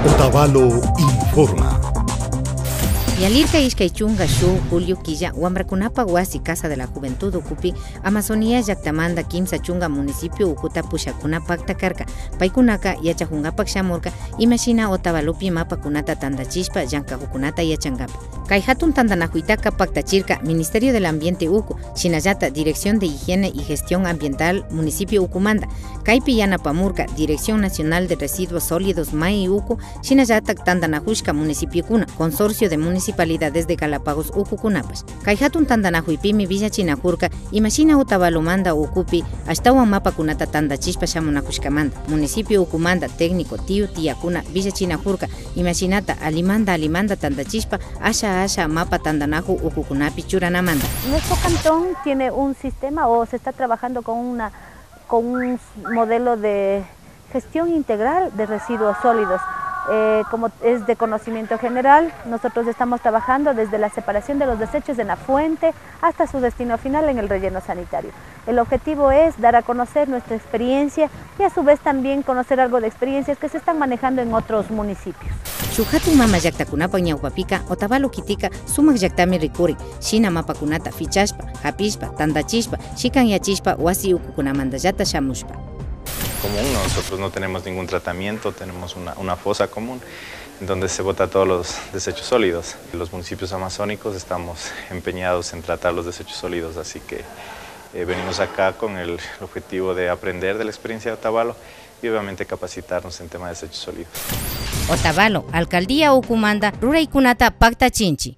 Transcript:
Otavalo informa. Yalirka Ishkay Chunga Shu Julio Quilla Wambrakunapa Wasi Casa de la Juventud Ukupi Amazonía Llaqtamanta Kimsa Chunga Municipio Ukuta Pushakuna Pakta Karka Paikunaka Yachajungapak Shamurka Imashina Otavalopi Mapakunata Tandachishpa Yankajukunata Yachangapa Kay hatun tandanajuitaka Paktachirka Ministerio del Ambiente Uku Shinayata Dirección de Higiene y Gestión Ambiental Municipio Ucumanda Kaypi Yanapamurka Dirección Nacional de Residuos Sólidos Mai Uku Shinayata Tandanajushka Municipio Kuna Consorcio de Municipalidades de Galápagos Ukukunapas. Kay hatun tandanajuipimi Villachinajurka imashina Otavalomanda Ukupi ashtawan mapakunata tandachishpa shamunakushkamanta. Municipio Ucumanda técnico tiu tiyakuna Villachinajurka imashinata alimanda tandachishpa asha mapa tandanaju Ukukunapi churanamanda. Nuestro cantón tiene un sistema o se está trabajando con un modelo de gestión integral de residuos sólidos. Como es de conocimiento general, nosotros estamos trabajando desde la separación de los desechos en la fuente hasta su destino final en el relleno sanitario. El objetivo es dar a conocer nuestra experiencia y a su vez también conocer algo de experiencias que se están manejando en otros municipios. Shuhatu mama llaqtakunapa ñawpapika Otavalo kitika sumak llaqtami rikuri shina mapakunata fichashpa, hapishpa, tandachishpa, shikan yachishpa wasi ukukunamantallata shamushpa. Común, nosotros no tenemos ningún tratamiento, tenemos una fosa común en donde se bota todos los desechos sólidos. En los municipios amazónicos estamos empeñados en tratar los desechos sólidos, así que venimos acá con el objetivo de aprender de la experiencia de Otavalo y obviamente capacitarnos en tema de desechos sólidos. Otavalo, Alcaldía Ucumanda, Ruraykunata Paktachinchi.